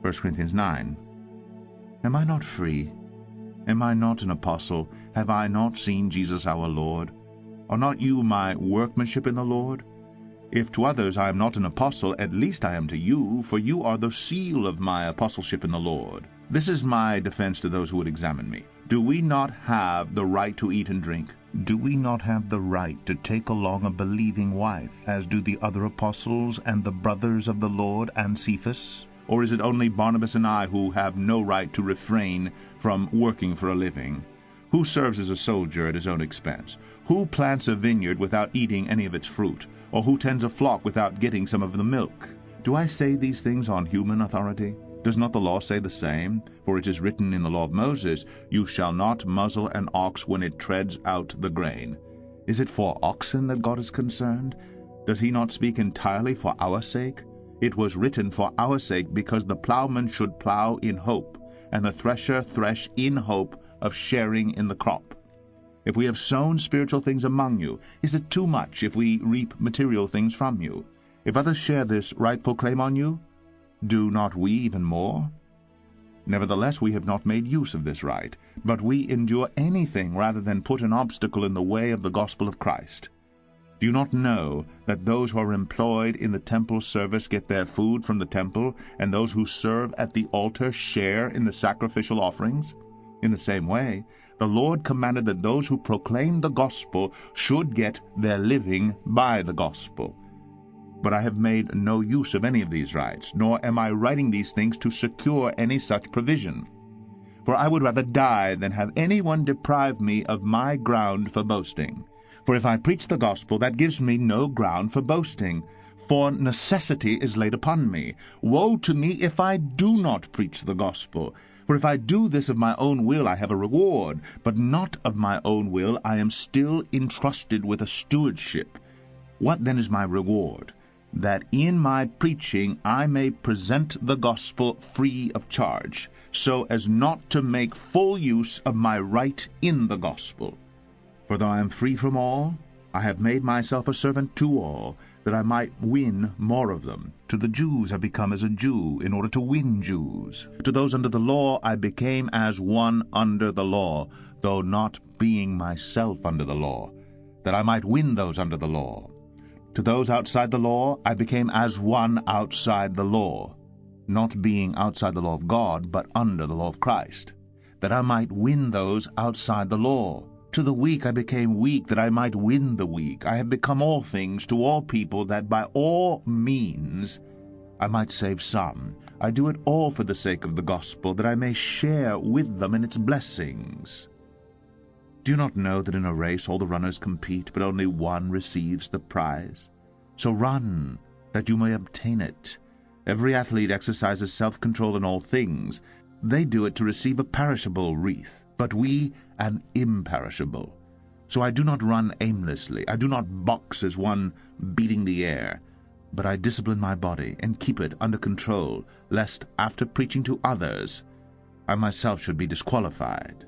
1 Corinthians 9. Am I not free? Am I not an apostle? Have I not seen Jesus our Lord? Are not you my workmanship in the Lord? If to others I am not an apostle, at least I am to you, for you are the seal of my apostleship in the Lord. This is my defense to those who would examine me. Do we not have the right to eat and drink? Do we not have the right to take along a believing wife, as do the other apostles and the brothers of the Lord and Cephas? Or is it only Barnabas and I who have no right to refrain from working for a living? Who serves as a soldier at his own expense? Who plants a vineyard without eating any of its fruit? Or who tends a flock without getting some of the milk? Do I say these things on human authority? Does not the law say the same? For it is written in the law of Moses, You shall not muzzle an ox when it treads out the grain. Is it for oxen that God is concerned? Does he not speak entirely for our sake? It was written for our sake, because the plowman should plow in hope, and the thresher thresh in hope of sharing in the crop. If we have sown spiritual things among you, is it too much if we reap material things from you? If others share this rightful claim on you, do not we even more? Nevertheless, we have not made use of this right, but we endure anything rather than put an obstacle in the way of the gospel of Christ. Do you not know that those who are employed in the temple service get their food from the temple, and those who serve at the altar share in the sacrificial offerings? In the same way, the Lord commanded that those who proclaim the gospel should get their living by the gospel. But I have made no use of any of these rights, nor am I writing these things to secure any such provision. For I would rather die than have anyone deprive me of my ground for boasting. For if I preach the gospel, that gives me no ground for boasting, for necessity is laid upon me. Woe to me if I do not preach the gospel! For if I do this of my own will, I have a reward, but not of my own will. I am still entrusted with a stewardship. What then is my reward? That in my preaching I may present the gospel free of charge, so as not to make full use of my right in the gospel. For though I am free from all, I have made myself a servant to all, that I might win more of them. To the Jews I become as a Jew, in order to win Jews. To those under the law I became as one under the law, though not being myself under the law, that I might win those under the law. To those outside the law I became as one outside the law, not being outside the law of God, but under the law of Christ, that I might win those outside the law. To the weak I became weak, that I might win the weak. I have become all things to all people, that by all means I might save some. I do it all for the sake of the gospel, that I may share with them in its blessings. Do you not know that in a race all the runners compete, but only one receives the prize? So run, that you may obtain it. Every athlete exercises self-control in all things. They do it to receive a perishable wreath, but we an imperishable. So I do not run aimlessly. I do not box as one beating the air, but I discipline my body and keep it under control, lest after preaching to others I myself should be disqualified.